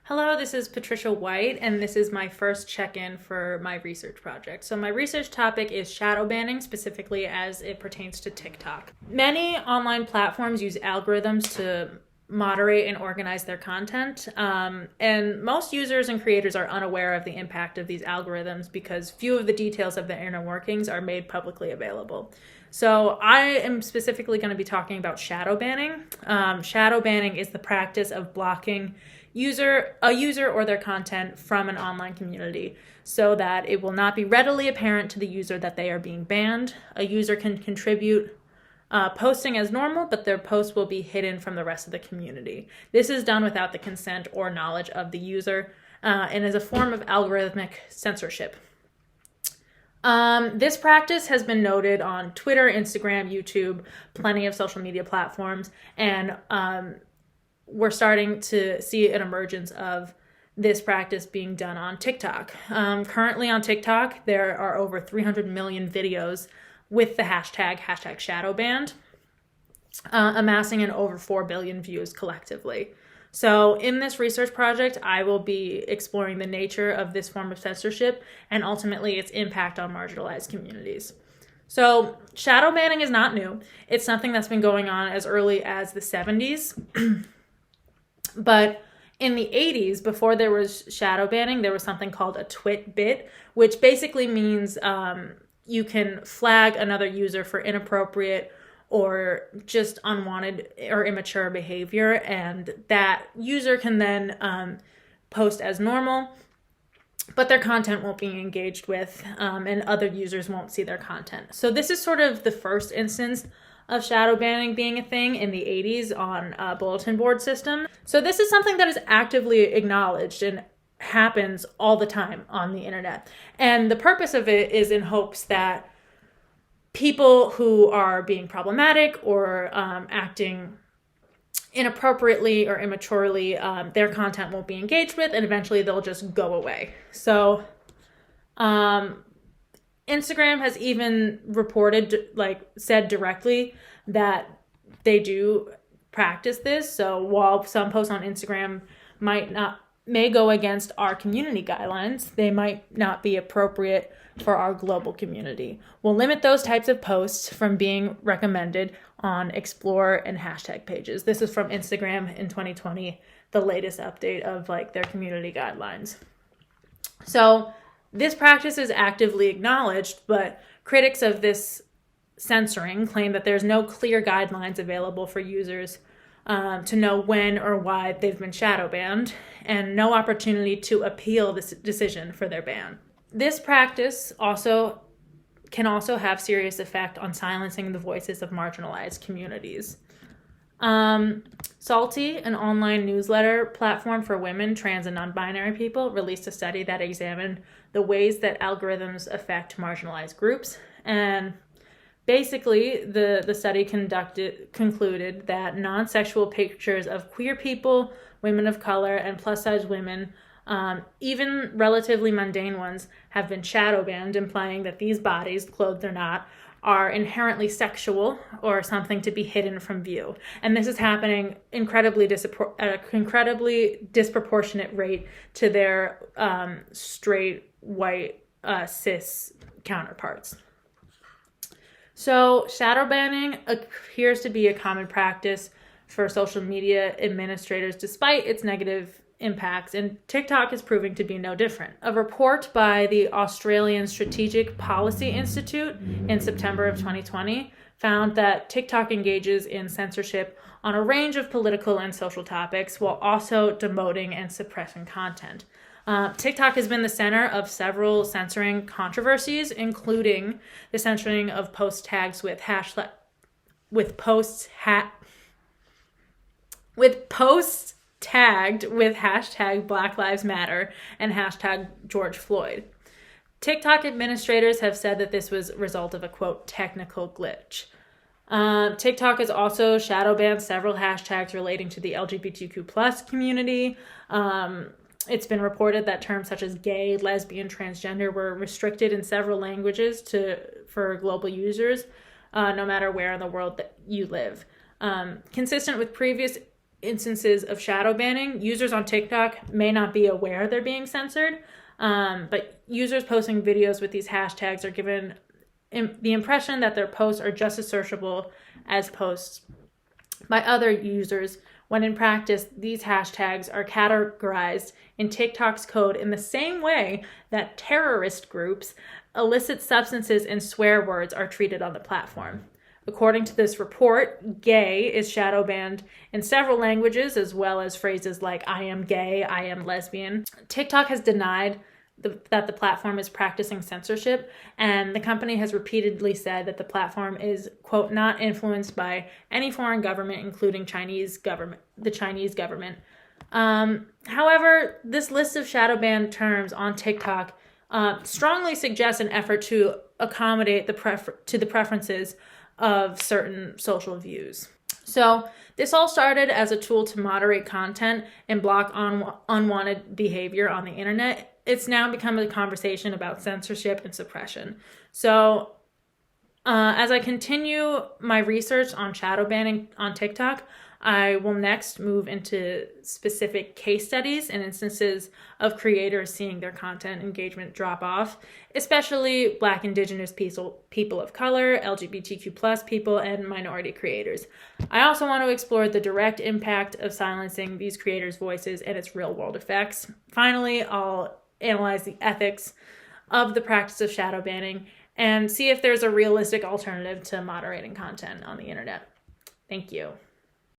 Hello, this is Patricia White, and this is my first check-in for my research project. So my research topic is shadow banning, specifically as it pertains to TikTok. Many online platforms use algorithms to moderate and organize their content, and most users and creators are unaware of the impact of these algorithms because few of the details of the inner workings are made publicly available. So I am specifically going to be talking about shadow banning. Shadow banning is the practice of blocking a user or their content from an online community so that it will not be readily apparent to the user that they are being banned. A user can contribute posting as normal, but their post will be hidden from the rest of the community. This is done without the consent or knowledge of the user and is a form of algorithmic censorship. This practice has been noted on Twitter, Instagram, YouTube, plenty of social media platforms, and we're starting to see an emergence of this practice being done on TikTok. Currently on TikTok, there are over 300 million videos with the hashtag shadowbanned, amassing in over 4 billion views collectively. So in this research project, I will be exploring the nature of this form of censorship and ultimately its impact on marginalized communities. So shadow banning is not new. It's something that's been going on as early as the 70s. But in the 80s, before there was shadow banning, there was something called a twit bit, which basically means you can flag another user for inappropriate or just unwanted or immature behavior, and that user can then post as normal, but their content won't be engaged with, and other users won't see their content. So this is sort of the first instance of shadow banning being a thing in the 80s on a bulletin board system. So this is something that is actively acknowledged and happens all the time on the internet. And the purpose of it is in hopes that people who are being problematic or acting inappropriately or immaturely, their content won't be engaged with, and eventually they'll just go away. So Instagram has even said directly that they do practice this. So while some posts on Instagram may go against our community guidelines, they might not be appropriate for our global community. We'll limit those types of posts from being recommended on explore and hashtag pages. This is from Instagram in 2020, the latest update of their community guidelines. So this practice is actively acknowledged, but critics of this censoring claim that there's no clear guidelines available for users to know when or why they've been shadow banned, and no opportunity to appeal this decision for their ban. This practice can also have serious effect on silencing the voices of marginalized communities. Salty, an online newsletter platform for women, trans, and non-binary people, released a study that examined the ways that algorithms affect marginalized groups. And basically, the study concluded that non-sexual pictures of queer people, women of color, and plus-size women, even relatively mundane ones, have been shadow banned, implying that these bodies, clothed or not, are inherently sexual or something to be hidden from view. And this is happening at an incredibly disproportionate rate to their straight, white, cis counterparts. So shadow banning appears to be a common practice for social media administrators despite its negative impacts, and TikTok is proving to be no different. A report by the Australian Strategic Policy Institute in September of 2020 found that TikTok engages in censorship on a range of political and social topics while also demoting and suppressing content. TikTok has been the center of several censoring controversies, including the censoring of post tags with posts tagged with hashtag Black Lives Matter and hashtag George Floyd. TikTok administrators have said that this was a result of a, quote, technical glitch. TikTok has also shadow banned several hashtags relating to the LGBTQ plus community. It's been reported that terms such as gay, lesbian, transgender were restricted in several languages for global users, no matter where in the world that you live. Consistent with previous instances of shadow banning. Users on TikTok may not be aware they're being censored, but users posting videos with these hashtags are given the impression that their posts are just as searchable as posts by other users, when in practice, these hashtags are categorized in TikTok's code in the same way that terrorist groups, illicit substances, and swear words are treated on the platform. According to this report, gay is shadow banned in several languages, as well as phrases like I am gay, I am lesbian. TikTok has denied that the platform is practicing censorship, and the company has repeatedly said that the platform is, quote, not influenced by any foreign government, including the Chinese government. However, this list of shadow ban terms on TikTok strongly suggests an effort to accommodate the preferences of certain social views. So this all started as a tool to moderate content and block unwanted behavior on the internet. It's now become a conversation about censorship and suppression. So as I continue my research on shadow banning on TikTok, I will next move into specific case studies and instances of creators seeing their content engagement drop off, especially Black, Indigenous people of color, LGBTQ plus people, and minority creators. I also want to explore the direct impact of silencing these creators' voices and its real-world effects. Finally, I'll analyze the ethics of the practice of shadow banning and see if there's a realistic alternative to moderating content on the internet. Thank you.